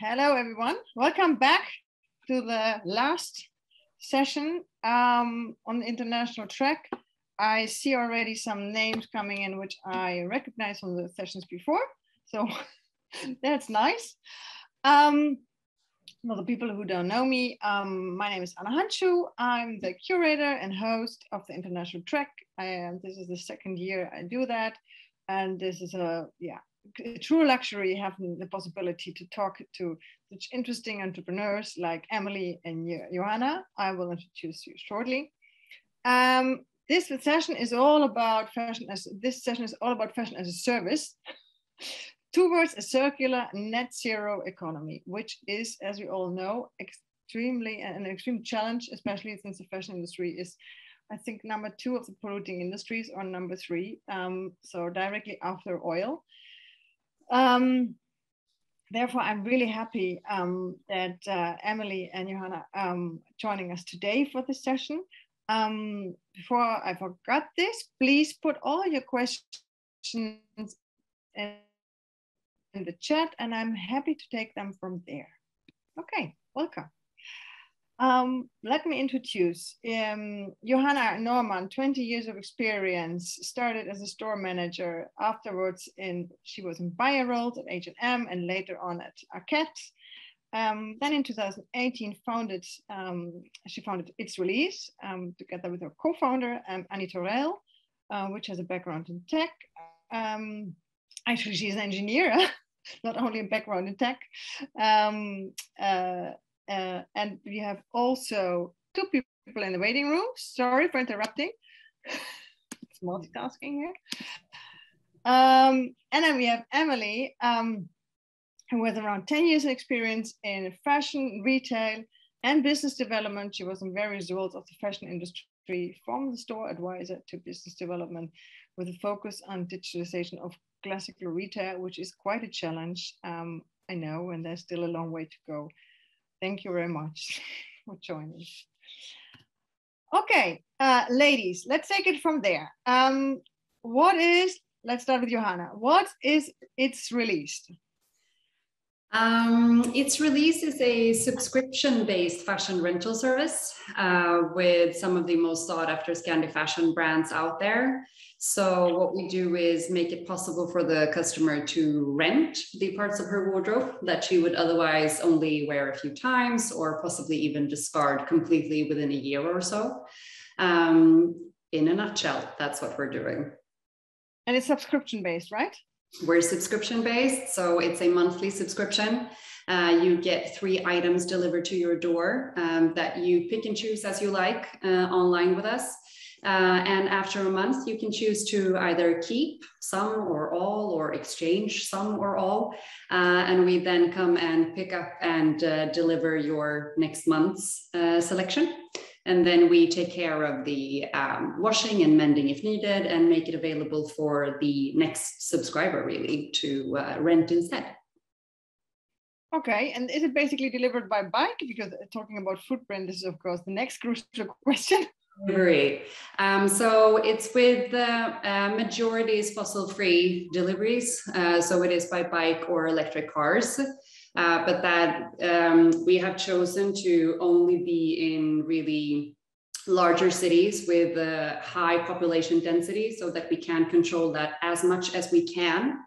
Hello, everyone. Welcome back to the last session on the international track. I see already some names coming in, which I recognize from the sessions before. So that's nice. Well, the people who don't know me, my name is Anna Handschuh. I'm the curator and host of the international track. This is the second year I do that. And this is a true luxury having the possibility to talk to such interesting entrepreneurs like Emelie and Johanna. I will introduce you shortly. This session is all about fashion as a service towards a circular net zero economy, which is, as we all know, an extreme challenge, especially since the fashion industry is, I think, number 2 of the polluting industries, or number 3, so directly after oil. Therefore, I'm really happy that Emelie and Johanna joining us today for this session. Before I forgot this, please put all your questions in the chat, and I'm happy to take them from there. Okay, welcome. Let me introduce Johanna Norrman, 20 years of experience, started as a store manager. Afterwards, she was in buyer roles at H&M and later on at Arquette. Then in 2018, she founded It's Release together with her co-founder, Annie Torell, which has a background in tech. Actually, she's an engineer, not only a background in tech. And we have also 2 people in the waiting room. Sorry for interrupting. It's multitasking here. And then we have Emelie, who has around 10 years of experience in fashion, retail, and business development. She was in various roles of the fashion industry, from the store advisor to business development, with a focus on digitalization of classical retail, which is quite a challenge, I know, and there's still a long way to go. Thank you very much for joining. Okay, ladies, let's take it from there. Let's start with Johanna. What is It's Released? It's Released is a subscription-based fashion rental service with some of the most sought after Scandi fashion brands out there. So what we do is make it possible for the customer to rent the parts of her wardrobe that she would otherwise only wear a few times or possibly even discard completely within a year or so. In a nutshell, that's what we're doing. And it's subscription-based, right? We're subscription-based, so it's a monthly subscription. You get 3 items delivered to your door that you pick and choose as you like online with us. And after a month, you can choose to either keep some or all, or exchange some or all. And we then come and pick up and deliver your next month's selection. And then we take care of the washing and mending if needed, and make it available for the next subscriber really to rent instead. Okay, and is it basically delivered by bike? Because talking about footprint, this is of course the next crucial question. Great. So it's with the majority is fossil-free deliveries. So it is by bike or electric cars. But that we have chosen to only be in really larger cities with high population density so that we can control that as much as we can.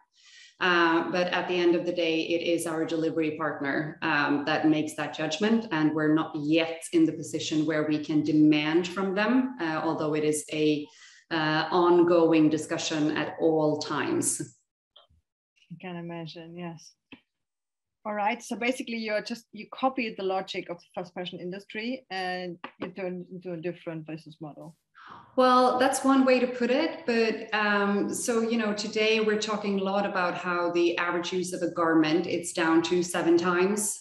But at the end of the day, it is our delivery partner that makes that judgment. And we're not yet in the position where we can demand from them, although it is a ongoing discussion at all times. I can imagine, yes. All right, so basically you copied the logic of the fast fashion industry and you turned into a different business model. Well, that's one way to put it. But so, today we're talking a lot about how the average use of a garment, it's down to 7 times.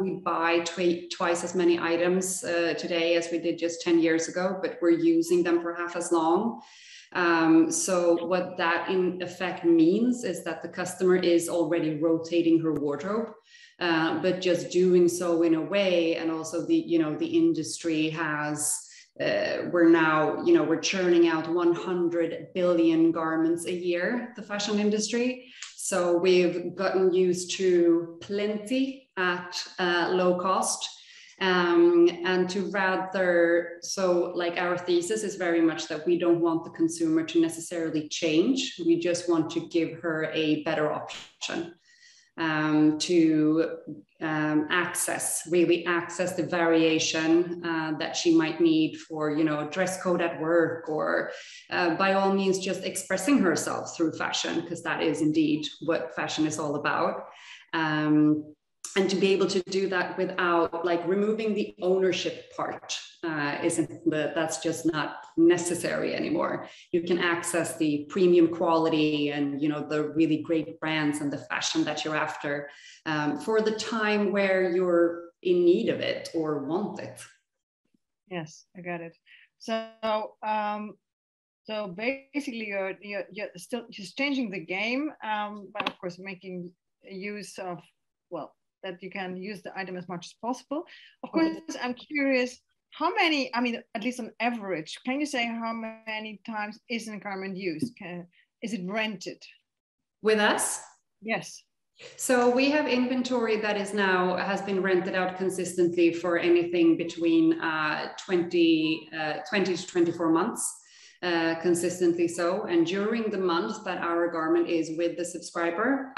We buy twice as many items today as we did just 10 years ago, but we're using them for half as long. So what that in effect means is that the customer is already rotating her wardrobe, but just doing so in a way, and also the industry has, we're churning out 100 billion garments a year, the fashion industry. So we've gotten used to plenty at low cost. And to rather, so like our thesis is very much that we don't want the consumer to necessarily change. We just want to give her a better option to really access the variation that she might need for, you know, dress code at work, or by all means just expressing herself through fashion, because that is indeed what fashion is all about. And to be able to do that without like removing the ownership part that's just not necessary anymore. You can access the premium quality and, you know, the really great brands and the fashion that you're after for the time where you're in need of it or want it. Yes, I got it. So so basically you're still just changing the game, but of course making use of, well, that you can use the item as much as possible. Of course, I'm curious, how many, I mean, at least on average, can you say how many times is a garment used? Is it rented? With us? Yes. So we have inventory that has been rented out consistently for anything between 20 to 24 months. Consistently so, and during the month that our garment is with the subscriber,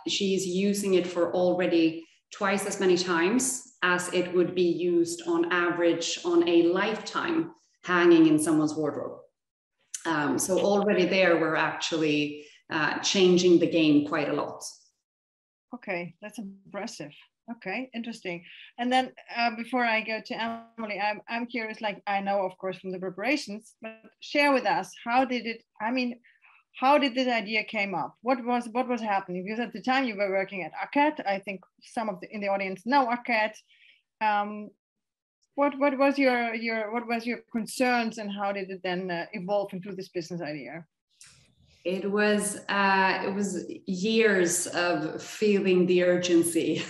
she's using it for already twice as many times as it would be used on average on a lifetime hanging in someone's wardrobe. So already there, we're actually changing the game quite a lot. Okay, that's impressive. Okay, interesting. And then before I go to Emelie, I'm curious, like I know, of course, from the preparations, but share with us, how did this idea came up? What was happening? Because at the time you were working at Arket, I think some of in the audience know Arket. What was your concerns, and how did it then evolve into this business idea? It was years of feeling the urgency.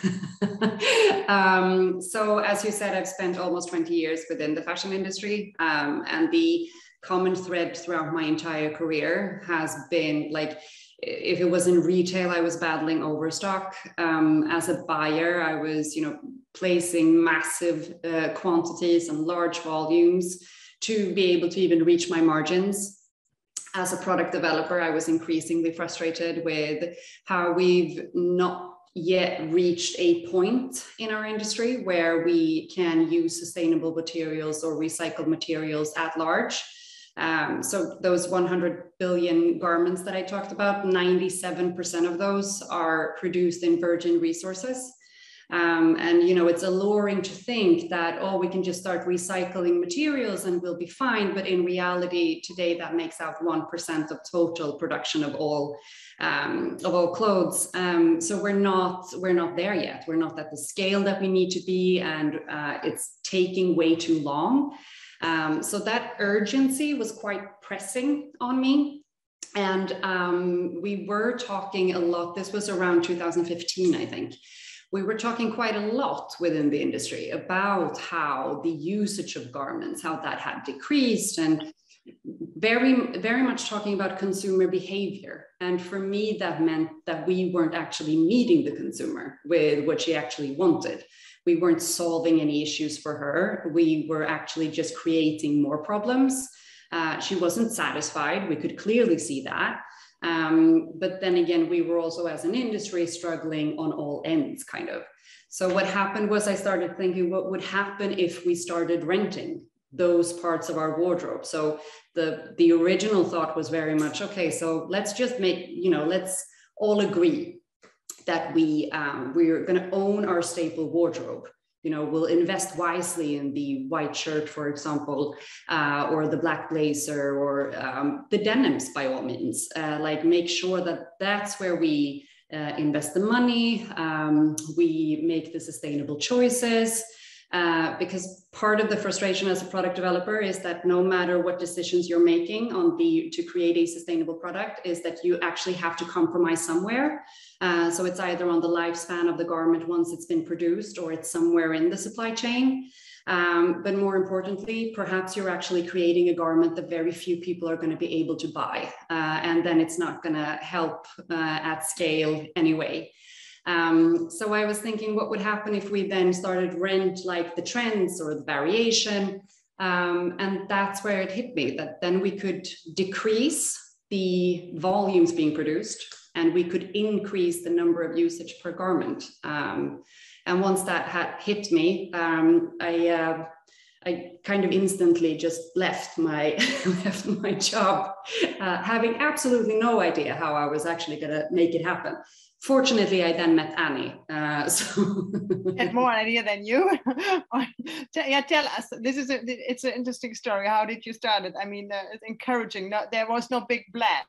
So as you said, I've spent almost 20 years within the fashion industry, and the common thread throughout my entire career has been like, if it was in retail, I was battling overstock. As a buyer, I was, you know, placing massive quantities and large volumes to be able to even reach my margins. As a product developer, I was increasingly frustrated with how we've not yet reached a point in our industry where we can use sustainable materials or recycled materials at large. So those 100 billion garments that I talked about, 97% of those are produced in virgin resources. And, you know, it's alluring to think that, oh, we can just start recycling materials and we'll be fine. But in reality, today, that makes out 1% of total production of all clothes. So we're not there yet. We're not at the scale that we need to be, and it's taking way too long. So that urgency was quite pressing on me. And we were talking a lot. This was around 2015, I think. We were talking quite a lot within the industry about how the usage of garments, how that had decreased, and very, very much talking about consumer behavior. And for me, that meant that we weren't actually meeting the consumer with what she actually wanted. We weren't solving any issues for her. We were actually just creating more problems. She wasn't satisfied. We could clearly see that. But then again, we were also as an industry struggling on all ends, kind of. So what happened was I started thinking, what would happen if we started renting those parts of our wardrobe? So the original thought was very much, okay, so let's just make, you know, let's all agree that we're going to own our staple wardrobe. You know, we'll invest wisely in the white shirt, for example, or the black blazer, or the denims, by all means. Like, make sure that that's where we invest the money. We make the sustainable choices. because part of the frustration as a product developer is that no matter what decisions you're making to create a sustainable product, is that you actually have to compromise somewhere. So it's either on the lifespan of the garment once it's been produced, or it's somewhere in the supply chain. But more importantly, perhaps you're actually creating a garment that very few people are going to be able to buy. And then it's not going to help at scale anyway. So I was thinking, what would happen if we then started rent like the trends or the variation? And that's where it hit me, that then we could decrease the volumes being produced and we could increase the number of usage per garment. And once that had hit me, I kind of instantly just left my job, having absolutely no idea how I was actually going to make it happen. Fortunately, I then met Annie. Had more idea than you. Yeah, tell us. It's an interesting story. How did you start it? I mean, it's encouraging. There was no big plan.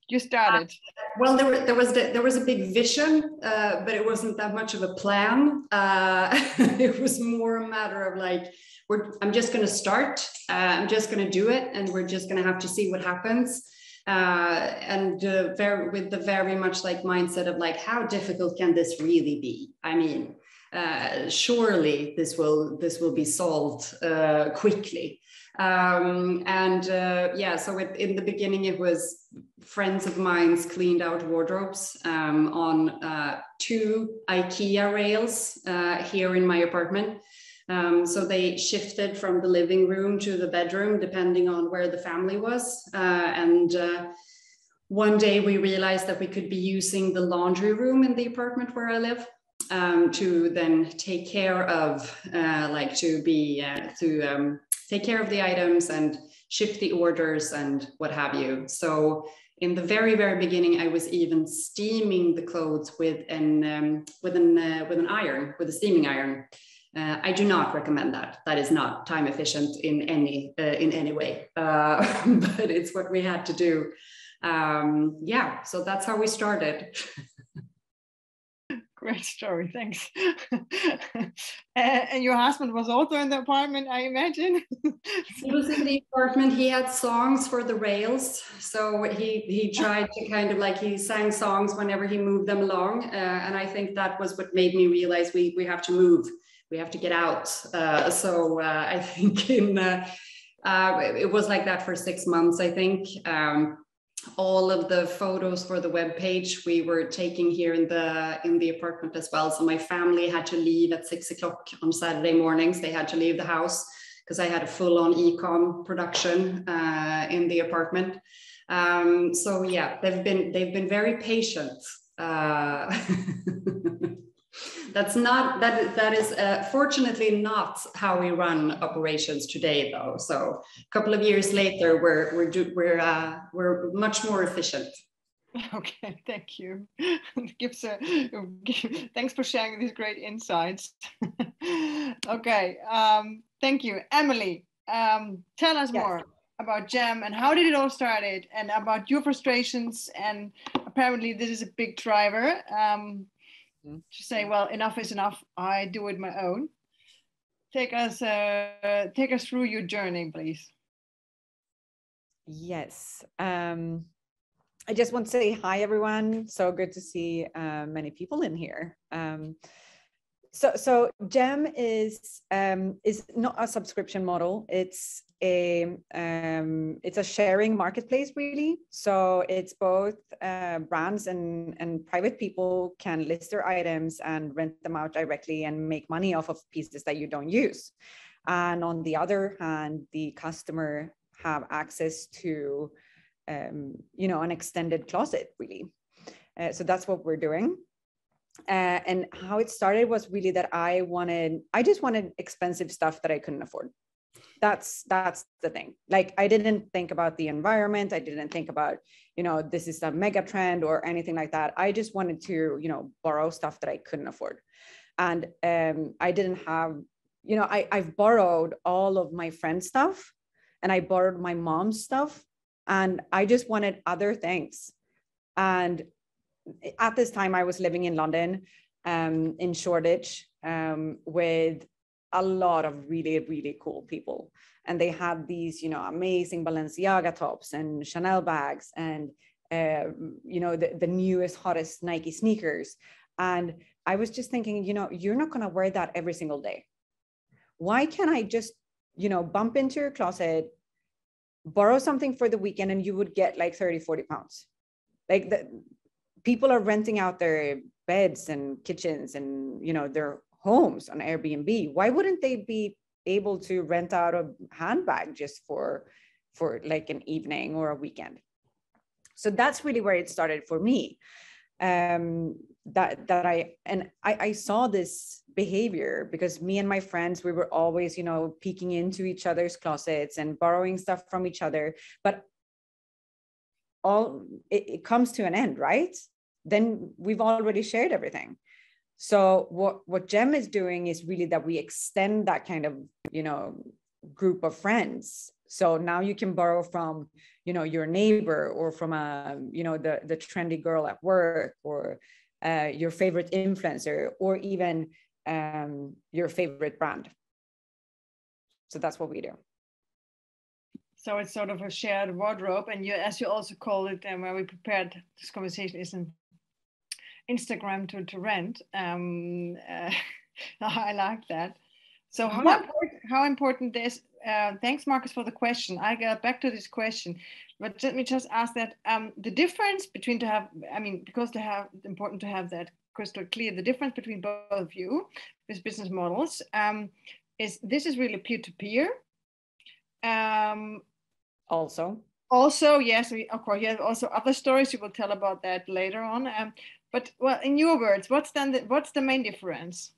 You started. Well, there was a big vision, but it wasn't that much of a plan. It was more a matter of like, I'm just going to start. I'm just going to do it, and we're just going to have to see what happens. With the very much like mindset of like, how difficult can this really be? I mean, surely this will be solved quickly. So in the beginning, it was friends of mine's cleaned out wardrobes on 2 IKEA rails here in my apartment. So they shifted from the living room to the bedroom, depending on where the family was. One day we realized that we could be using the laundry room in the apartment where I live to then take care of, take care of the items and ship the orders and what have you. So in the very, very beginning, I was even steaming the clothes with a steaming iron. I do not recommend that. That is not time efficient in any way, but it's what we had to do. So that's how we started. Great story, thanks. And your husband was also in the apartment, I imagine? He was in the apartment. He had songs for the rails. So he tried to kind of like, he sang songs whenever he moved them along. And I think that was what made me realize we have to move. We have to get out. I think it was like that for 6 months, I think. All of the photos for the webpage we were taking here in the apartment as well. So my family had to leave at 6 o'clock on Saturday mornings. They had to leave the house because I had a full-on e-com production in the apartment. They've been very patient. That is fortunately not how we run operations today, though. So a couple of years later, we're much more efficient. Okay, thank you. Thanks for sharing these great insights. Okay, thank you, Emelie. Tell us more about Gemme and how did it all started, and about your frustrations. And apparently, this is a big driver. To say, well, enough is enough. I do it my own. Take us through your journey, please. Yes. I just want to say hi, everyone. So good to see many people in here. So Gemme is not a subscription model. It's a sharing marketplace, really. So it's both brands and private people can list their items and rent them out directly and make money off of pieces that you don't use. And on the other hand, the customer have access to an extended closet, really. So that's what we're doing. And how it started was really that I just wanted expensive stuff that I couldn't afford. That's the thing. Like, I didn't think about the environment. I didn't think about, this is a mega trend or anything like that. I just wanted to, borrow stuff that I couldn't afford. And I didn't have, I've borrowed all of my friends' stuff, and I borrowed my mom's stuff, and I just wanted other things. And at this time I was living in London, in Shoreditch with a lot of really, really cool people. And they had these, you know, amazing Balenciaga tops and Chanel bags and, you know, the newest, hottest Nike sneakers. And I was just thinking, you know, you're not going to wear that every single day. Why can't I just, you know, bump into your closet, borrow something for the weekend, and you would get like 30, 40 pounds. Like people are renting out their beds and kitchens and, you know, their homes on Airbnb. Why wouldn't they be able to rent out a handbag just for like an evening or a weekend? So that's really where it started for me. I saw this behavior because me and my friends, we were always, you know, peeking into each other's closets and borrowing stuff from each other. But it comes to an end, right? Then we've already shared everything. So what Gemme is doing is really that we extend that kind of, you know, group of friends. So now you can borrow from, you know, your neighbor, or from a, you know, the trendy girl at work, or your favorite influencer, or even your favorite brand. So that's what we do. So it's sort of a shared wardrobe, and you, as you also call it, and where we prepared this conversation, is an Instagram to rent. I like that. So how important this? Thanks, Marcus, for the question. I got back to this question, but let me just ask that the difference between important to have that crystal clear. The difference between both of you, these business models, is this is really peer-to-peer. Also, yes, of course, you have also other stories you will tell about that later on. But well, in your words, what's the main difference?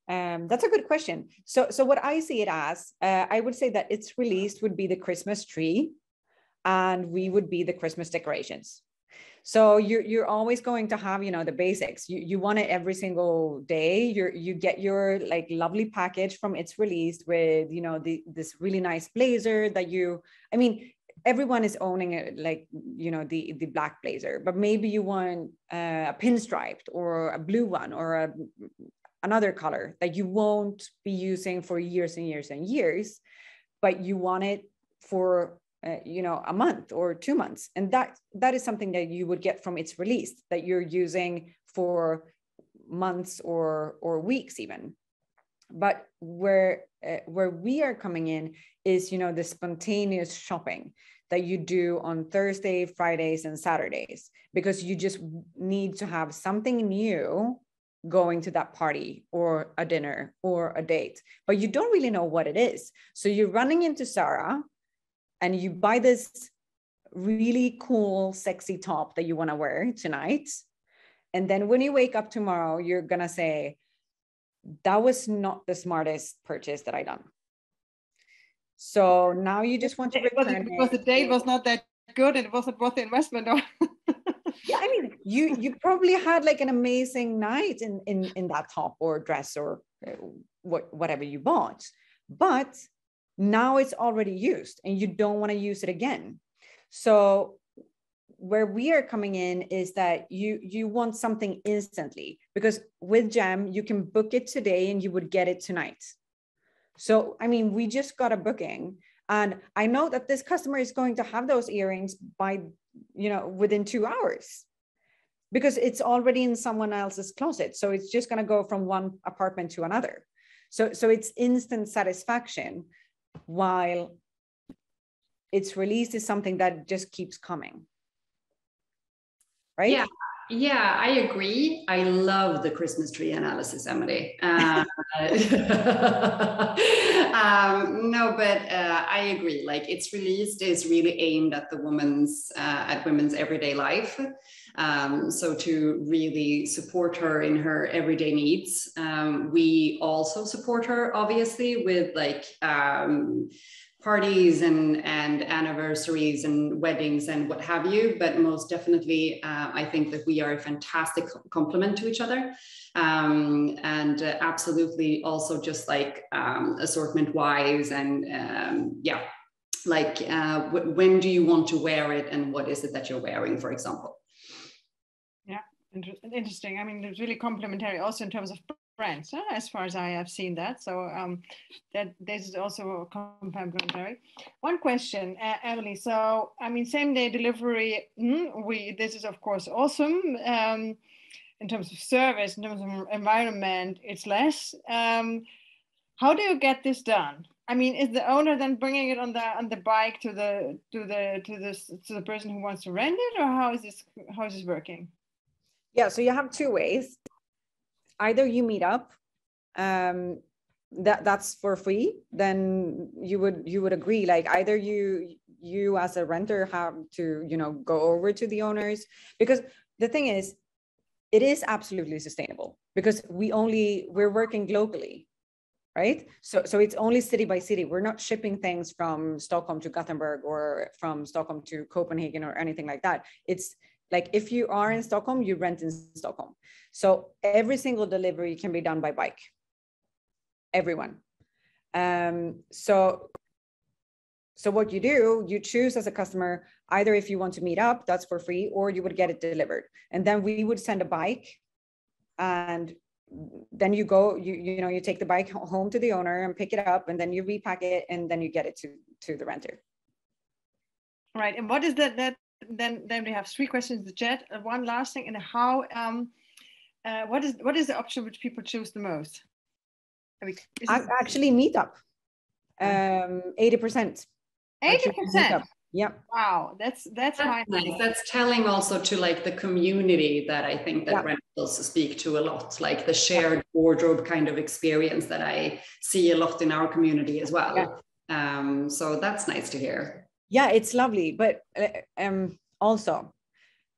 That's a good question. So what I see it as, I would say that It's Released would be the Christmas tree, and we would be the Christmas decorations. So you're always going to have, you know, the basics. You want it every single day. You get your like lovely package from It's Released with, you know, this really nice blazer that everyone is owning it, like, you know, the black blazer, but maybe you want a pinstriped or a blue one, or another color that you won't be using for years and years and years, but you want it for you know, a month or 2 months. And that is something that you would get from It's Released, that you're using for months or weeks even. But where we are coming in is, you know, the spontaneous shopping that you do on Thursday, Fridays, and Saturdays, because you just need to have something new going to that party or a dinner or a date, but you don't really know what it is. So you're running into Zara and you buy this really cool, sexy top that you want to wear tonight. And then when you wake up tomorrow, you're going to say, that was not the smartest purchase that I done. So now you just want to return it. Because the date was not that good and it wasn't worth the investment. Yeah, I mean, you probably had like an amazing night in that top or dress or whatever you bought, but now it's already used and you don't want to use it again. So where we are coming in is that you want something instantly, because with Gemme, you can book it today and you would get it tonight. So, I mean, we just got a booking and I know that this customer is going to have those earrings by, you know, within 2 hours, because it's already in someone else's closet. So it's just going to go from one apartment to another. So it's instant satisfaction, while It's Released is something that just keeps coming. Right? Yeah, I agree. I love the Christmas tree analysis, Emelie. No, but I agree. Like, It's Released is really aimed at women's everyday life. So to really support her in her everyday needs. We also support her, obviously, with like parties and anniversaries and weddings and what have you, but most definitely I think that we are a fantastic complement to each other, and absolutely also just like assortment wise and when do you want to wear it and what is it that you're wearing, for example. Yeah, Interesting. I mean, it's really complementary also in terms of brands, as far as I have seen that. So that this is also complementary. One question, Emelie. So, I mean, same day delivery, this is of course awesome. In terms of service, in terms of environment, it's less. How do you get this done? I mean, is the owner then bringing it on the bike to the person who wants to rent it, or how is this working? Yeah, so you have two ways. Either you meet up, that's for free. Then you would agree, like either you as a renter have to, go over to the owners, because the thing is, it is absolutely sustainable because we're working globally, right? So it's only city by city. We're not shipping things from Stockholm to Gothenburg or from Stockholm to Copenhagen or anything like that. It's like if you are in Stockholm, you rent in Stockholm. So every single delivery can be done by bike. Everyone. So what you do, you choose as a customer, either if you want to meet up, that's for free, or you would get it delivered. And then we would send a bike, and then you go, you take the bike home to the owner and pick it up, and then you repack it, and then you get it to the renter. Right. And what is that then we have three questions in the chat. One last thing, and how what is the option which people choose the most? Actually meetup. 80%. 80%. Yeah. Wow, that's high. Nice. That's telling also to like the community that I think that rentals speak to a lot, like the shared wardrobe kind of experience that I see a lot in our community as well. Yeah. So that's nice to hear. Yeah, it's lovely. But also,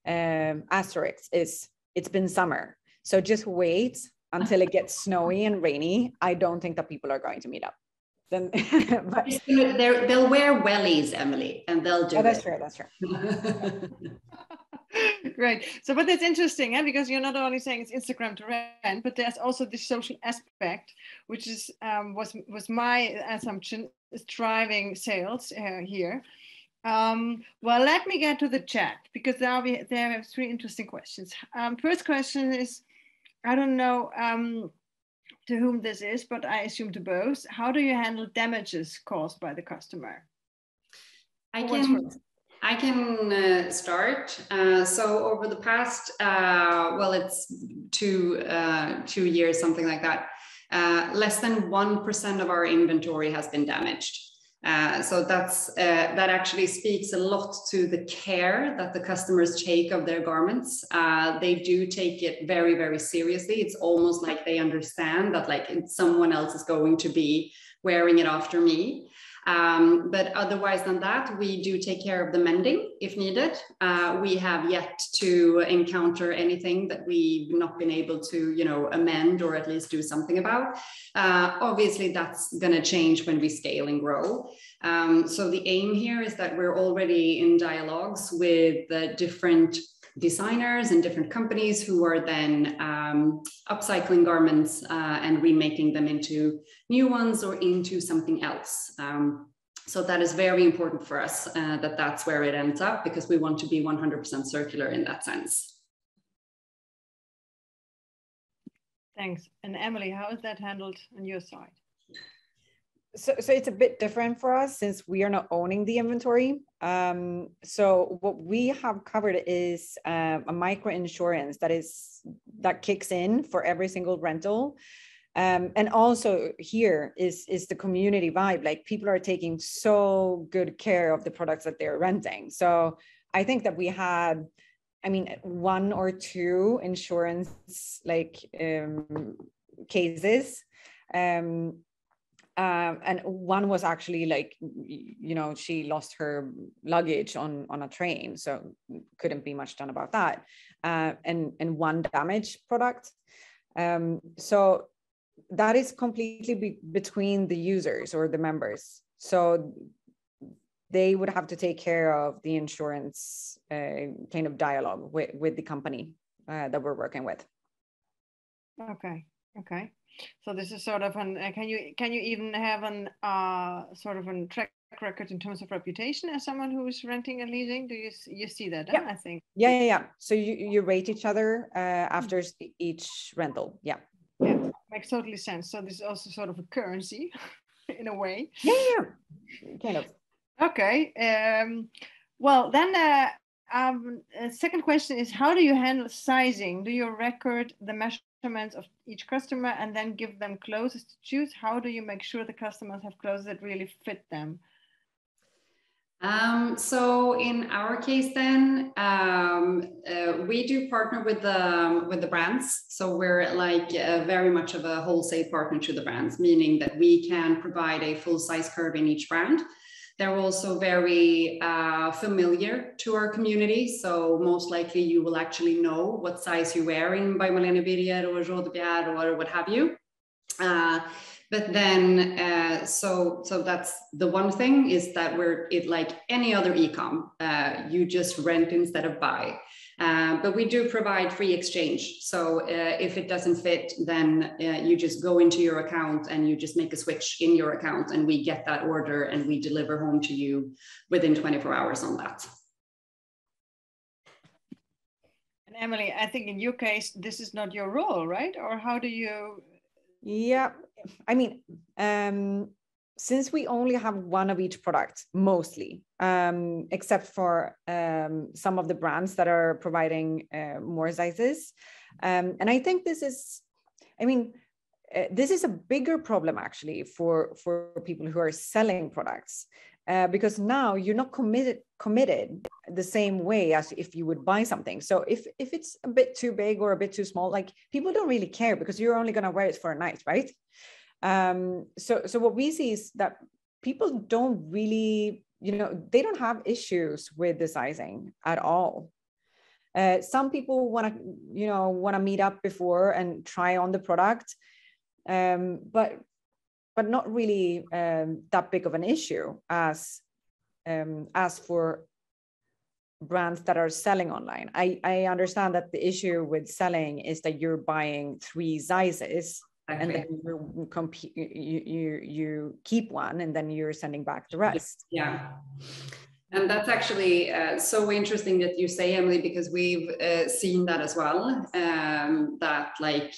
asterisk is it's been summer. So just wait until it gets snowy and rainy. I don't think that people are going to meet up. Then, but they'll wear wellies, Emelie, and they'll do that's true. That's true. Great. So, but that's interesting, because you're not only saying it's Instagram to rent, but there's also this social aspect, which is was my assumption, is driving sales here. Well, let me get to the chat, because there are three interesting questions. First question is, I don't know to whom this is, but I assume to both. How do you handle damages caused by the customer? I can start. So over the past, it's two years, something like that. Less than 1% of our inventory has been damaged. So that actually speaks a lot to the care that the customers take of their garments. They do take it very, very seriously. It's almost like they understand that like someone else is going to be wearing it after me. But otherwise than that, we do take care of the mending if needed. We have yet to encounter anything that we've not been able to, amend or at least do something about. Obviously, that's going to change when we scale and grow. So the aim here is that we're already in dialogues with the different designers and different companies who are then upcycling garments and remaking them into new ones or into something else. So that is very important for us, that's where it ends up, because we want to be 100% circular in that sense. Thanks. And Emelie, how is that handled on your side? So it's a bit different for us since we are not owning the inventory. So what we have covered is a micro insurance that kicks in for every single rental. And also here is the community vibe. Like people are taking so good care of the products that they're renting. So I think that we had, one or two insurance cases. And one was actually she lost her luggage on a train, so couldn't be much done about that. And one damaged product. So that is completely between the users or the members. So they would have to take care of the insurance kind of dialogue with the company that we're working with. Okay. So this is sort of an. Can you even have an sort of a track record in terms of reputation as someone who is renting and leasing? Do you see that? Yeah. I think. Yeah. So you rate each other after each rental. Yeah. Yeah, makes totally sense. So this is also sort of a currency in a way. Yeah, kind of. Okay. Well, then second question is, how do you handle sizing? Do you record the measurements of each customer and then give them clothes to choose? How do you make sure the customers have clothes that really fit them? So in our case, then we do partner with the brands. So we're like very much of a wholesale partner to the brands, meaning that we can provide a full size curve in each brand. They're also very familiar to our community. So most likely you will actually know what size you're wearing by Malene Birger or Rodebjer or what have you. But then, so that's the one thing, is that like any other e-com, you just rent instead of buy. But we do provide free exchange. So if it doesn't fit, then you just go into your account and you just make a switch in your account, and we get that order and we deliver home to you within 24 hours on that. And Emelie, I think in your case, this is not your role, right? Or how do you... Yeah, I mean, since we only have one of each product, mostly, except for some of the brands that are providing more sizes. And I think this is, I mean, this is a bigger problem actually for people who are selling products, because now you're not committed the same way as if you would buy something. So if it's a bit too big or a bit too small, like, people don't really care because you're only going to wear it for a night, right? So what we see is that people don't really, they don't have issues with the sizing at all. Some people want to meet up before and try on the product, but not really that big of an issue as for brands that are selling online. I understand that the issue with selling is that you're buying 3 sizes. Okay. And then you keep one and then you're sending back the rest. Yeah. And that's actually so interesting that you say, Emelie, because we've seen that as well, that like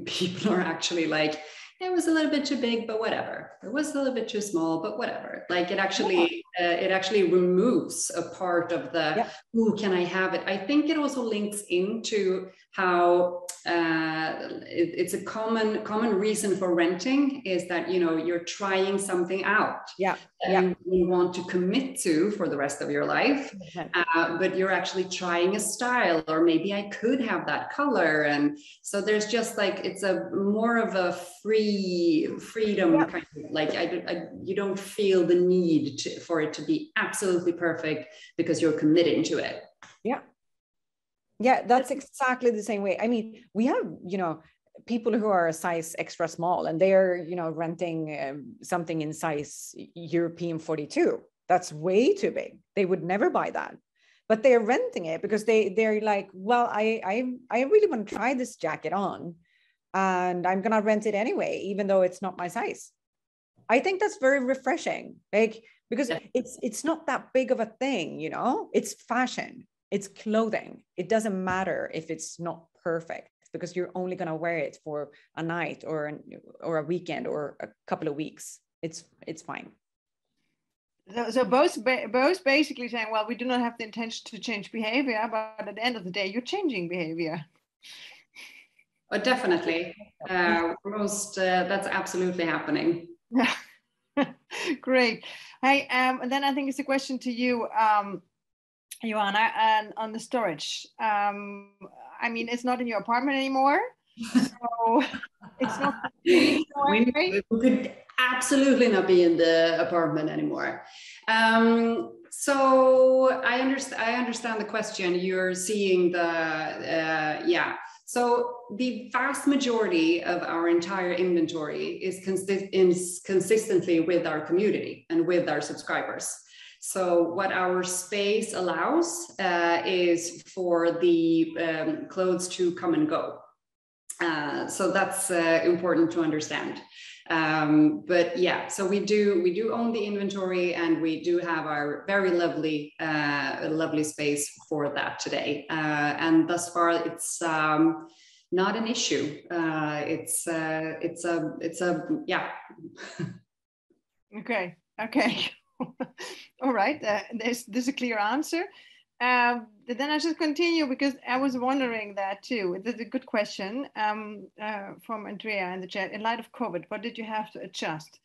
people are actually like, it was a little bit too big, but whatever. It was a little bit too small, but whatever. Like it actually removes a part of the, ooh, can I have it? I think it also links into how it's a common reason for renting is that, you're trying something out. Yeah. You want to commit to for the rest of your life, but you're actually trying a style, or maybe I could have that color. And so there's just like, it's a more of a freedom kind of, like you don't feel the need for it to be absolutely perfect because you're committing to it. Yeah, that's exactly the same way. I mean, we have, people who are a size extra small and they're, renting something in size European 42. That's way too big. They would never buy that, but they're renting it because they're like, well, I really want to try this jacket on and I'm going to rent it anyway, even though it's not my size. I think that's very refreshing, like, because it's not that big of a thing, it's fashion. It's clothing. It doesn't matter if it's not perfect because you're only going to wear it for a night or a weekend or a couple of weeks. It's fine. So both basically saying, well, we do not have the intention to change behavior, but at the end of the day, you're changing behavior. Definitely. That's absolutely happening. Great. Hey, and then I think it's a question to you, Johanna, and on the storage. I mean, it's not in your apartment anymore, so it's not. We could absolutely not be in the apartment anymore. So I understand the question. You're seeing the So the vast majority of our entire inventory is consistently with our community and with our subscribers. So what our space allows is for the clothes to come and go. So that's important to understand. But yeah, so we do own the inventory, and we do have our very lovely space for that today. And thus far, it's not an issue. It's a yeah. Okay. All right. There's a clear answer. Then I just continue because I was wondering that too. It's a good question from Andrea in the chat. In light of COVID, what did you have to adjust?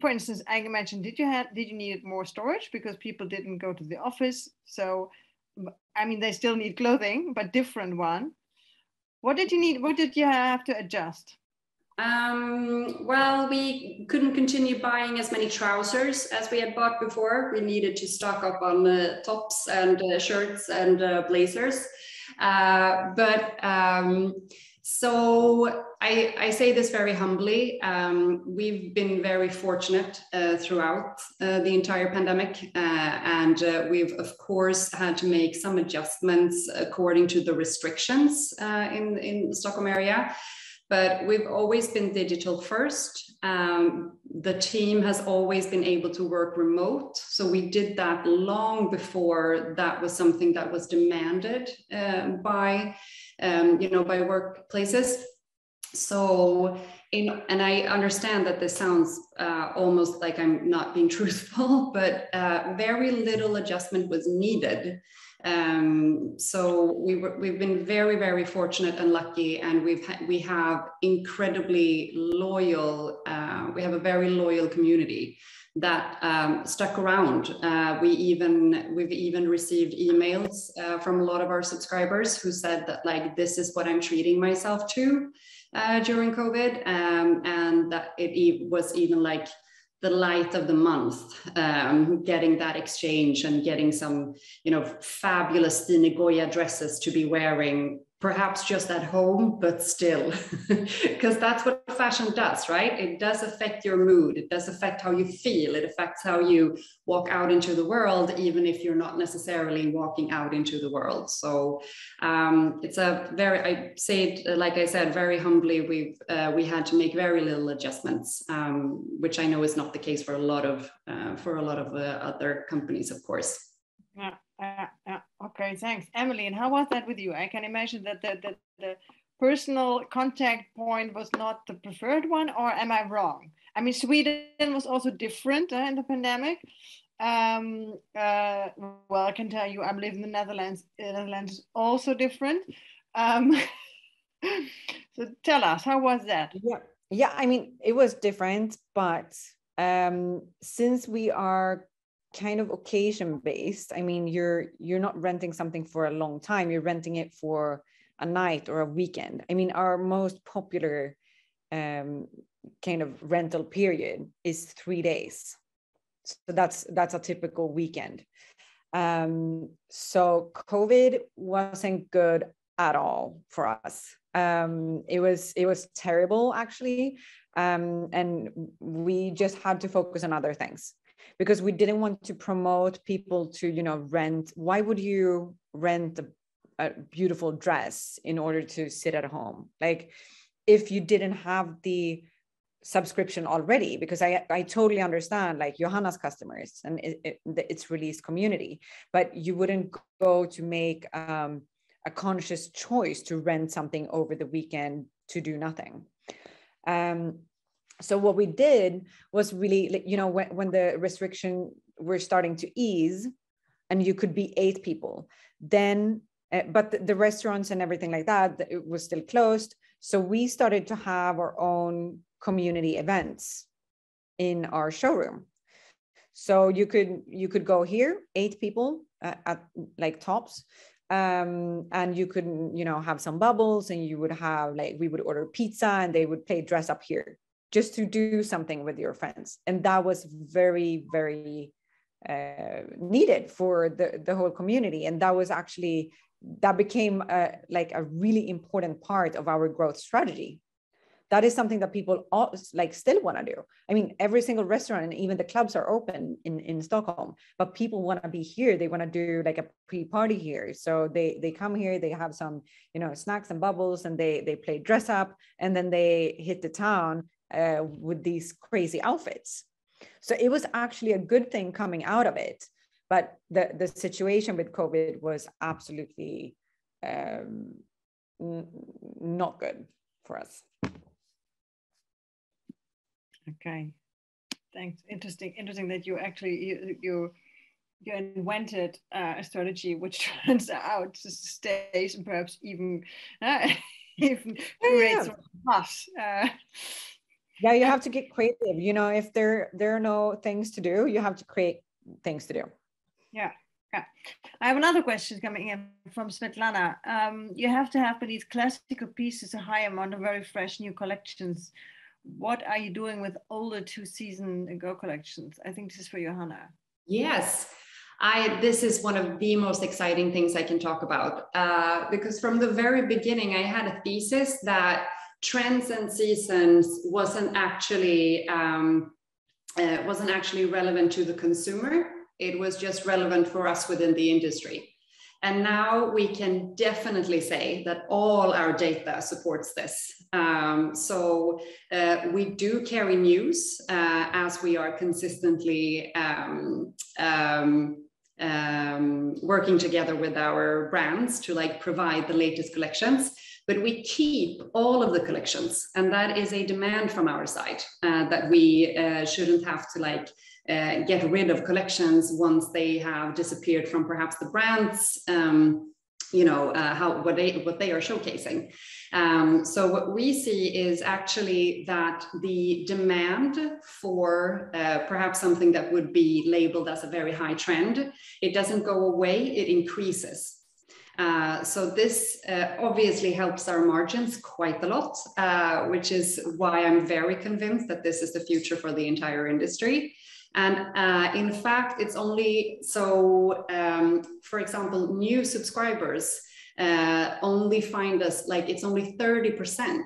For instance, I mentioned, did you need more storage because people didn't go to the office? So, I mean, they still need clothing, but different one. What did you need? What did you have to adjust? Well, we couldn't continue buying as many trousers as we had bought before. We needed to stock up on tops and shirts and blazers. So I say this very humbly. We've been very fortunate throughout the entire pandemic, and we've of course had to make some adjustments according to the restrictions in the Stockholm area. But we've always been digital first. The team has always been able to work remote. So we did that long before that was something that was demanded by workplaces. So, and I understand that this sounds almost like I'm not being truthful, but very little adjustment was needed. So we've been very, very fortunate and lucky, and we have incredibly loyal. We have a very loyal community that stuck around. We've even received emails from a lot of our subscribers who said that, like, this is what I'm treating myself to during COVID, and that it was even like the light of the month, getting that exchange and getting some, fabulous Stine Goya dresses to be wearing, perhaps just at home, but still, because that's what fashion does, right? It does affect your mood. It does affect how you feel. It affects how you walk out into the world, even if you're not necessarily walking out into the world. So it's I say it, like I said, very humbly, we had to make very little adjustments, which I know is not the case for a lot of other companies, of course. Yeah. Okay, thanks, Emelie. And how was that with you? I can imagine that the personal contact point was not the preferred one, or am I wrong? I mean, Sweden was also different in the pandemic. Well, I can tell you, I'm living in the Netherlands. The Netherlands is also different. So tell us, how was that? Yeah. I mean, it was different, but since we are kind of occasion based, I mean, you're not renting something for a long time, you're renting it for a night or a weekend. I mean, our most popular kind of rental period is 3 days, so that's a typical weekend. So COVID wasn't good at all for us. It was terrible, actually, and we just had to focus on other things, because we didn't want to promote people to, rent. Why would you rent a beautiful dress in order to sit at home? Like, if you didn't have the subscription already, because I totally understand, like, Johanna's customers and its release community, but you wouldn't go to make a conscious choice to rent something over the weekend to do nothing. So what we did was really, when the restriction were starting to ease and you could be 8 people, then, but the restaurants and everything like that, it was still closed. So we started to have our own community events in our showroom. So you could go here, 8 people at like tops. And you could, have some bubbles, and you would have, like, we would order pizza and they would play dress up here, just to do something with your friends. And that was very, very needed for the whole community. And that became like a really important part of our growth strategy. That is something that people still want to do. I mean, every single restaurant and even the clubs are open in Stockholm, but people want to be here. They want to do like a pre-party here. So they come here, they have some, snacks and bubbles, and they play dress up, and then they hit the town with these crazy outfits. So it was actually a good thing coming out of it. But the situation with COVID was absolutely not good for us. Okay, thanks. Interesting that you actually you invented a strategy which turns out to stay and perhaps even creates fuss. Yeah, you have to get creative. You know, if there are no things to do, you have to create things to do. Yeah. I have another question coming in from Svetlana. You have to have these classical pieces a high amount of very fresh new collections. What are you doing with older 2 season ago collections? I think this is for Johanna. Yes, this is one of the most exciting things I can talk about, because from the very beginning, I had a thesis that trends and seasons wasn't actually relevant to the consumer. It was just relevant for us within the industry. And now we can definitely say that all our data supports this. So we do carry news as we are consistently working together with our brands to like provide the latest collections. But we keep all of the collections, and that is a demand from our side that we shouldn't have to like get rid of collections once they have disappeared from perhaps the brands, what they are showcasing. So what we see is actually that the demand for perhaps something that would be labeled as a very high trend, it doesn't go away, it increases. So this obviously helps our margins quite a lot, which is why I'm very convinced that this is the future for the entire industry. And in fact, it's only so, for example, new subscribers only find us, like it's only 30%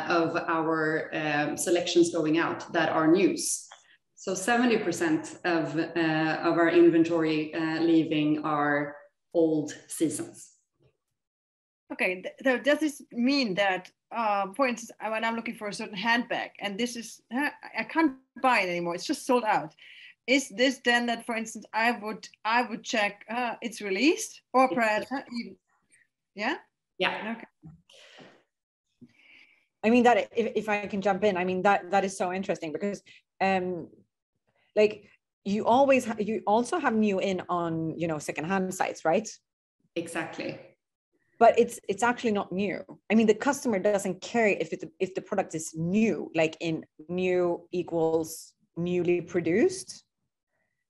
of our selections going out that are news. So 70% of our inventory leaving are old seasons. Okay, does this mean that, for instance, when I'm looking for a certain handbag and this is, I can't buy it anymore, it's just sold out. Is this then that, for instance, I would check it's released, or perhaps, yeah? Yeah. Okay. I mean, that if I can jump in, I mean, that is so interesting because like you also have new in on, secondhand sites, right? Exactly. But it's actually not new. I mean, the customer doesn't care if the product is new, like in new equals newly produced.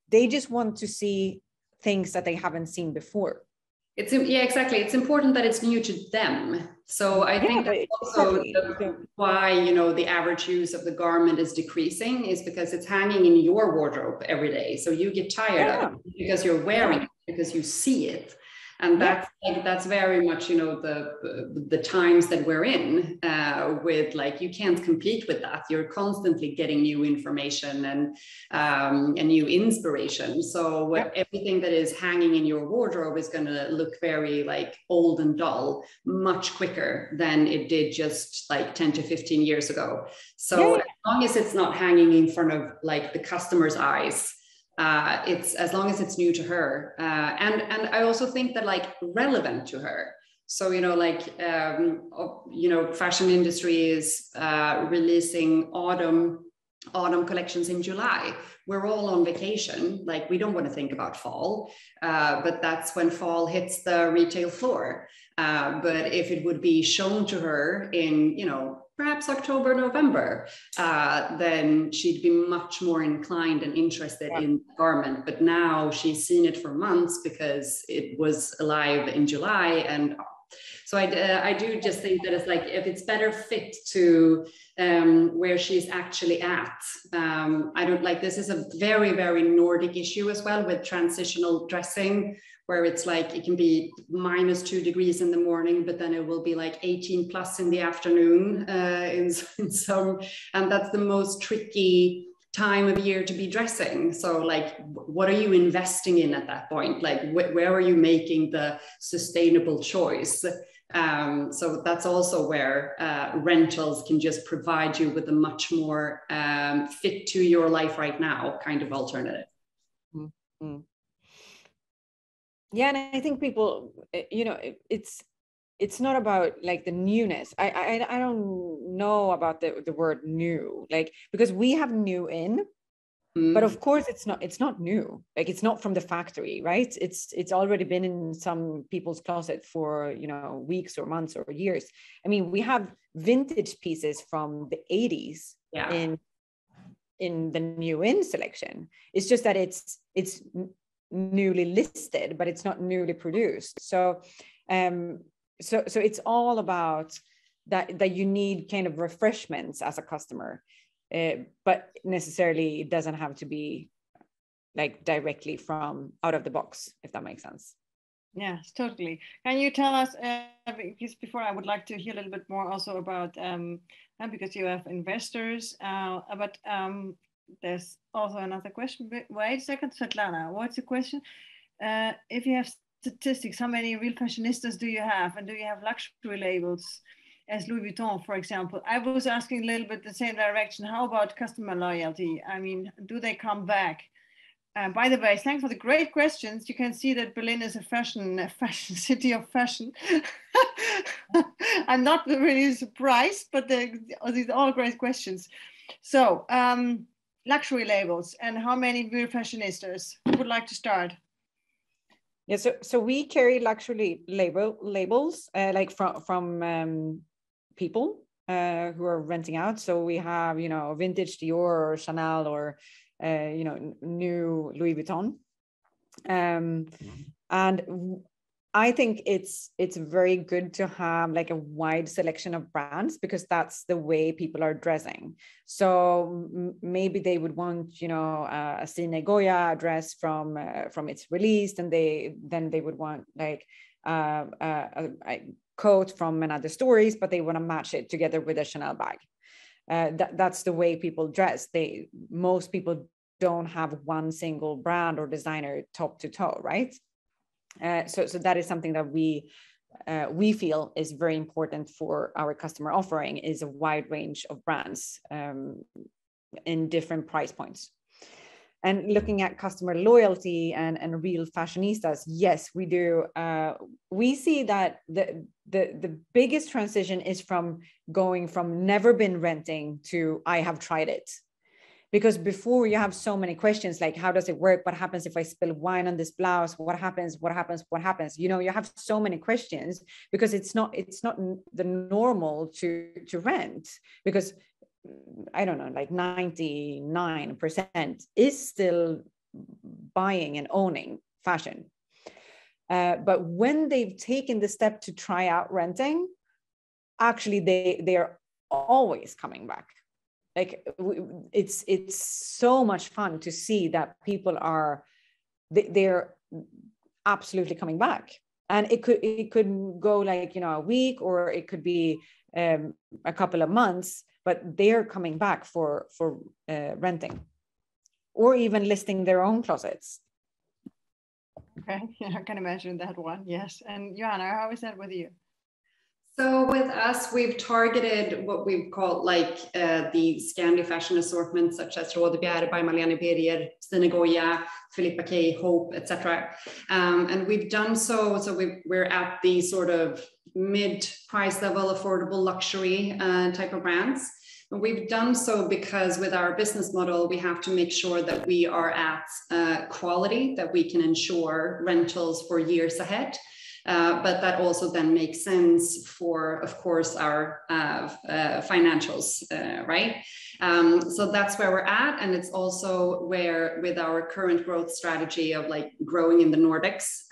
They just want to see things that they haven't seen before. Yeah, exactly. It's important that it's new to them. So I think that's also why, the average use of the garment is decreasing, is because it's hanging in your wardrobe every day. So you get tired of it because you're wearing it, because you see it. And that's very much, the times that we're in with, like, you can't compete with that. You're constantly getting new information and new inspiration. So everything that is hanging in your wardrobe is going to look very like old and dull much quicker than it did just like 10 to 15 years ago. So as long as it's not hanging in front of like the customer's eyes, it's as long as it's new to her, and I also think that like relevant to her. So fashion industry is releasing autumn collections in July. We're all on vacation, like we don't want to think about fall, but that's when fall hits the retail floor. But if it would be shown to her in perhaps October, November, then she'd be much more inclined and interested in the garment. But now she's seen it for months because it was alive in July. And so I do just think that it's like, if it's better fit to where she's actually at. I don't like, this is a very, very Nordic issue as well with transitional dressing, where it's like, it can be -2 degrees in the morning, but then it will be like 18 plus in the afternoon in some, and that's the most tricky time of year to be dressing. So like, what are you investing in at that point? Like, where are you making the sustainable choice? So that's also where rentals can just provide you with a much more fit to your life right now kind of alternative. Mm-hmm. Yeah, and I think people, you know, it's not about like the newness. I don't know about the word new, like, because we have new in, but of course it's not new. Like, it's not from the factory, right? It's already been in some people's closet for, you know, weeks or months or years. I mean, we have vintage pieces from the 80s in the new in selection. It's just that it's newly listed, but it's not newly produced. So so it's all about that you need kind of refreshments as a customer, but necessarily it doesn't have to be like directly from out of the box, if that makes sense. Yes, totally. Can you tell us, because before I would like to hear a little bit more also about, because you have investors, but there's also another question. Wait a second, Svetlana, what's the question? If you have statistics, how many real fashionistas do you have? And do you have luxury labels as Louis Vuitton, for example? I was asking a little bit the same direction. How about customer loyalty? I mean, do they come back? By the way, thanks for the great questions. You can see that Berlin is a fashion city of fashion. I'm not really surprised, but these are all great questions. So, luxury labels and how many real fashionistas? Who would like to start? Yeah, so we carry luxury labels like from people who are renting out. So we have, you know, vintage Dior or Chanel or you know, new Louis Vuitton, and I think it's very good to have like a wide selection of brands, because that's the way people are dressing. So maybe they would want, you know, a Sine Goya dress from its release, and then they would want like a coat from another Stories, but they want to match it together with a Chanel bag. That's the way people dress. Most people don't have one single brand or designer top to toe, right? So that is something that we feel is very important for our customer offering, is a wide range of brands in different price points. And looking at customer loyalty and real fashionistas, yes, we do. We see that the biggest transition is from going from never been renting to I have tried it. Because before, you have so many questions like, how does it work? What happens if I spill wine on this blouse? What happens? You know, you have so many questions because it's not the normal to rent, because I don't know, like 99% is still buying and owning fashion. But when they've taken the step to try out renting, actually they are always coming back. Like, it's so much fun to see that people they're absolutely coming back. And it could go like, you know, a week, or it could be a couple of months, but they're coming back for renting, or even listing their own closets. Okay, yeah, I can imagine that one. Yes. And Johanna, how is that with you? So with us, we've targeted what we've called like the Scandi fashion assortment, such as Rådebjer by Marlene Birger, Sine Goya, Philippa K, Hope, etc. And we've done so we're at the sort of mid-price level, affordable luxury type of brands. And we've done so because with our business model, we have to make sure that we are at quality, that we can ensure rentals for years ahead. But that also then makes sense for, of course, our financials, right? So that's where we're at. And it's also where, with our current growth strategy of like growing in the Nordics,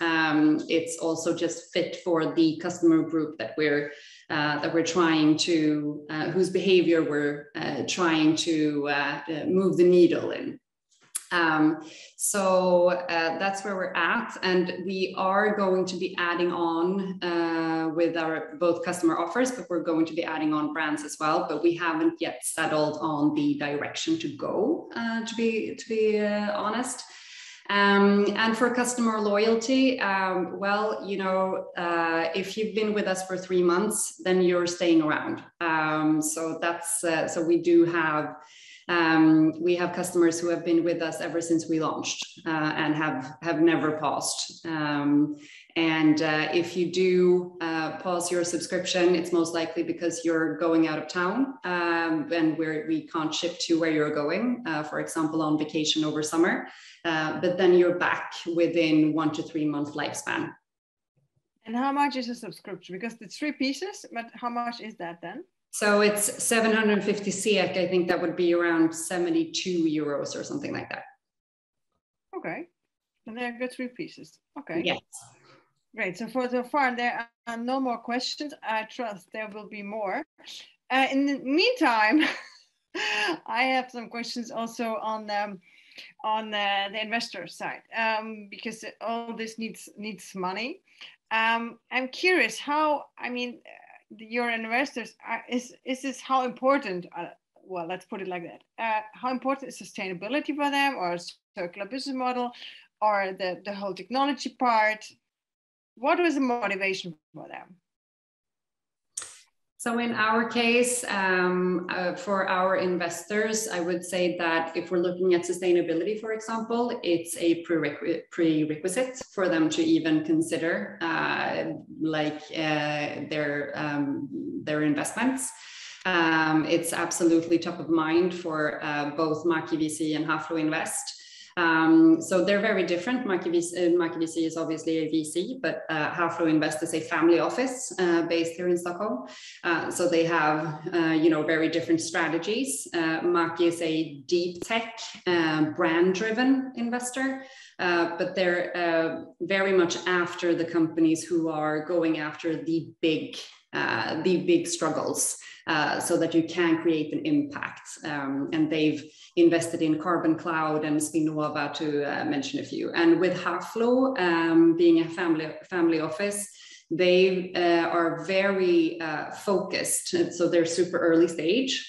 it's also just fit for the customer group that we're trying to, whose behavior we're trying to move the needle in. So that's where we're at, and we are going to be adding on with our both customer offers, but we're going to be adding on brands as well, but we haven't yet settled on the direction to go, to be honest. And for customer loyalty, well, you know, if you've been with us for 3 months, then you're staying around. So that's so we have customers who have been with us ever since we launched and have never paused. If you do pause your subscription, it's most likely because you're going out of town and we can't ship to where you're going, for example, on vacation over summer. But then you're back within 1 to 3 month lifespan. And how much is a subscription? Because it's 3 pieces, but how much is that then? So it's 750 SEK. I think that would be around 72 euros or something like that. Okay, and there are 3 pieces. Okay. Yes. Great. So for so far, there are no more questions. I trust there will be more. In the meantime, I have some questions also on the investor side, because all this needs money. I'm curious how, I mean, your investors is this how important? Well, let's put it like that. How important is sustainability for them, or circular business model, or the whole technology part? What was the motivation for them? So in our case, for our investors, I would say that if we're looking at sustainability, for example, it's a prerequisite for them to even consider their investments. It's absolutely top of mind for both Maki VC and Haflo Invest. So they're very different. Maki VC is obviously a VC, but Haflo Invest is a family office based here in Stockholm. So they have, very different strategies. Maki is a deep tech, brand-driven investor, but they're very much after the companies who are going after the big struggles. So that you can create an impact. And they've invested in Carbon Cloud and Spinnova, to mention a few. And with Haflo, being a family office, they are very focused. So they're super early stage.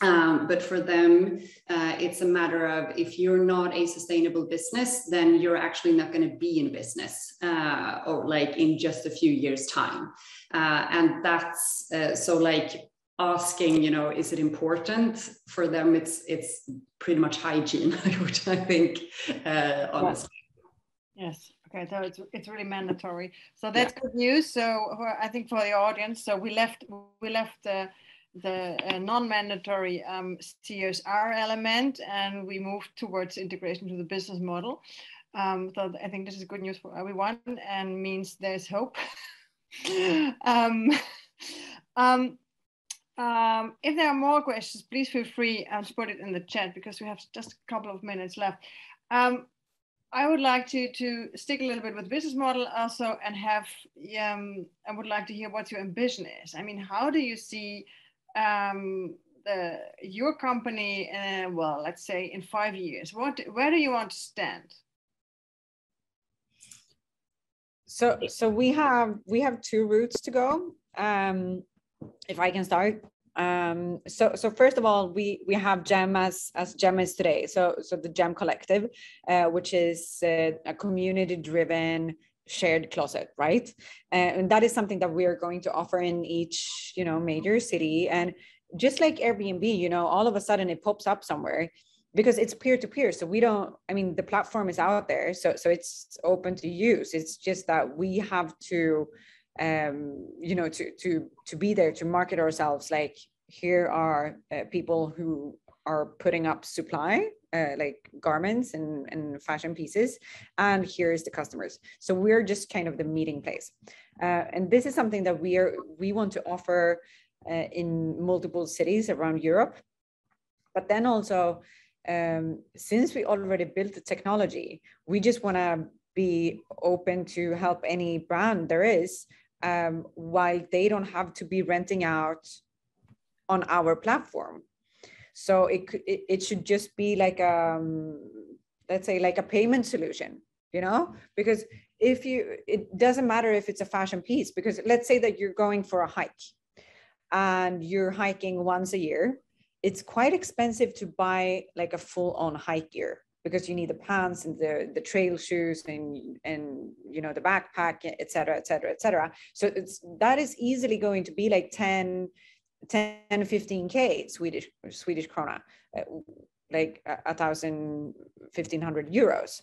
But for them, it's a matter of, if you're not a sustainable business, then you're actually not going to be in business or like in just a few years' time. And that's so like asking, is it important for them? It's pretty much hygiene, which I think, honestly. Yes. Okay. So it's really mandatory. So that's good news. So I think for the audience, so we left the non-mandatory CSR element, and we moved towards integration to the business model. So I think this is good news for everyone, and means there's hope. If there are more questions, please feel free to put it in the chat, because we have just a couple of minutes left. I would like to stick a little bit with business model also, and I would like to hear what your ambition is. I mean, how do you see your company, well, let's say in 5 years? Where do you want to stand? So we have 2 routes to go. If I can start. So first of all, we have Gemme as Gemme is today. So the Gemme Collective, which is a community-driven shared closet, right? And that is something that we are going to offer in each, major city. And just like Airbnb, all of a sudden it pops up somewhere, because it's peer-to-peer. So the platform is out there. So it's open to use. It's just that we have to, to be there to market ourselves. Like, here are people who are putting up supply, like garments and fashion pieces, and here's the customers. So we're just kind of the meeting place. And this is something that we want to offer in multiple cities around Europe. But then also, since we already built the technology, we just want to be open to help any brand there is, while they don't have to be renting out on our platform. So it should just be like let's say like a payment solution, because it doesn't matter if it's a fashion piece, because let's say that you're going for a hike and you're hiking once a year. It's quite expensive to buy like a full-on hike gear, because you need the pants and the trail shoes and you know, the backpack, et cetera, et cetera, et cetera. So that is easily going to be like 10 15K Swedish krona, like 1,500 euros,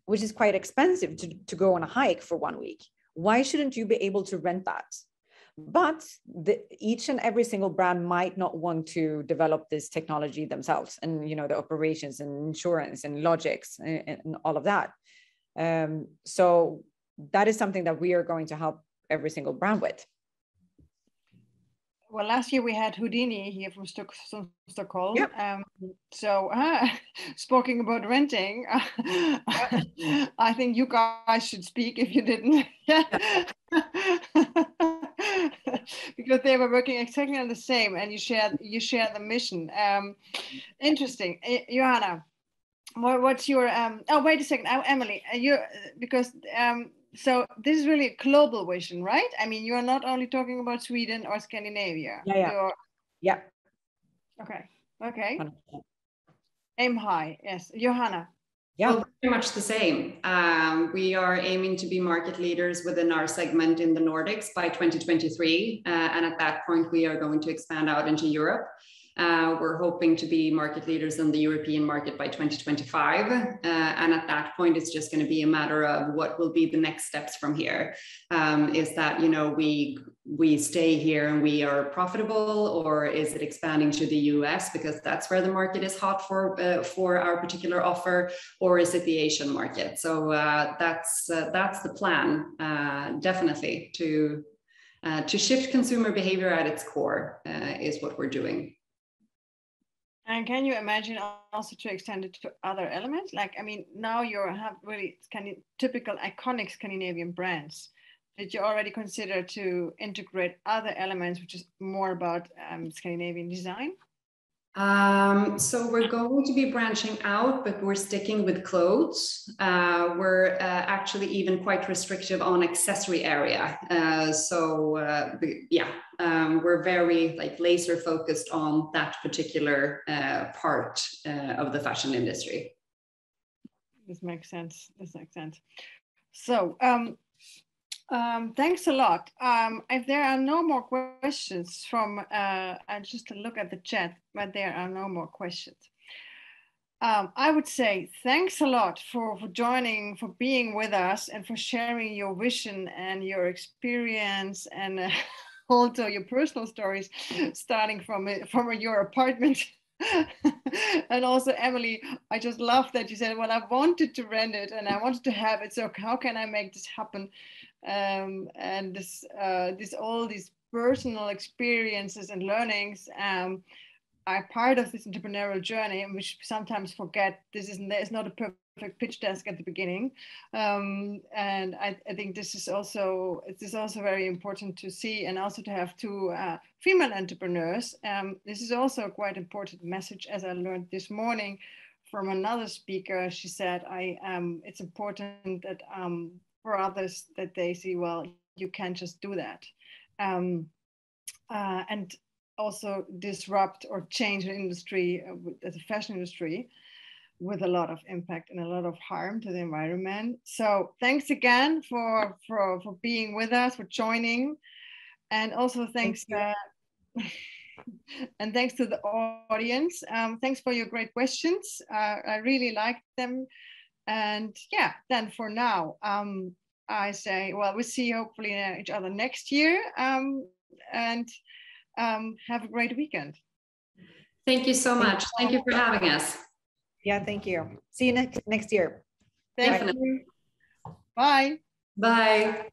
which is quite expensive to go on a hike for 1 week. Why shouldn't you be able to rent that? But each and every single brand might not want to develop this technology themselves, and, you know, the operations and insurance and logics and all of that. So that is something that we are going to help every single brand with. Well, last year we had Houdini here from Stockholm. Yep. So speaking about renting, I think you guys should speak if you didn't. Because they were working exactly on the same, and you share the mission. Interesting. Johanna, what's your oh, wait a second, Emelie, so this is really a global vision, right? I mean, you're not only talking about Sweden or Scandinavia. Yeah. Okay. 100%. Okay. Aim high. Yes. Johanna. Yeah. Well, pretty much the same. We are aiming to be market leaders within our segment in the Nordics by 2023. And at that point, we are going to expand out into Europe. We're hoping to be market leaders in the European market by 2025. And at that point, it's just going to be a matter of what will be the next steps from here. Is that, you know, we stay here and we are profitable, or is it expanding to the US because that's where the market is hot for our particular offer, or is it the Asian market? So that's the plan, definitely, to shift consumer behavior at its core is what we're doing. And can you imagine also to extend it to other elements? Like, I mean, now you have really typical iconic Scandinavian brands. Did you already consider to integrate other elements, which is more about Scandinavian design? So we're going to be branching out, but we're sticking with clothes. We're actually even quite restrictive on accessory area. We're very laser focused on that particular part of the fashion industry. This makes sense. So thanks a lot. If there are no more questions from, I just look at the chat, but there are no more questions. I would say thanks a lot for joining, for being with us, and for sharing your vision and your experience, and also your personal stories, starting from your apartment. And also, Emelie, I just love that you said, well, I wanted to rent it and I wanted to have it, so how can I make this happen? And all these personal experiences and learnings are part of this entrepreneurial journey, and which sometimes forget there's not a perfect pitch desk at the beginning. And I think this is also very important to see, and also to have two female entrepreneurs. This is also a quite important message, as I learned this morning from another speaker. She said, it's important that for others that they see, well, you can't just do that. And also disrupt or change an industry, as a fashion industry, with a lot of impact and a lot of harm to the environment. So thanks again for being with us, for joining, and also thanks and thanks to the audience. Thanks for your great questions. I really liked them. And yeah, then for now, I say, well, we'll see hopefully each other next year, and have a great weekend. Thank you so much. Thank you for having us. Yeah, thank you. See you next year. Thank you. Bye. Bye.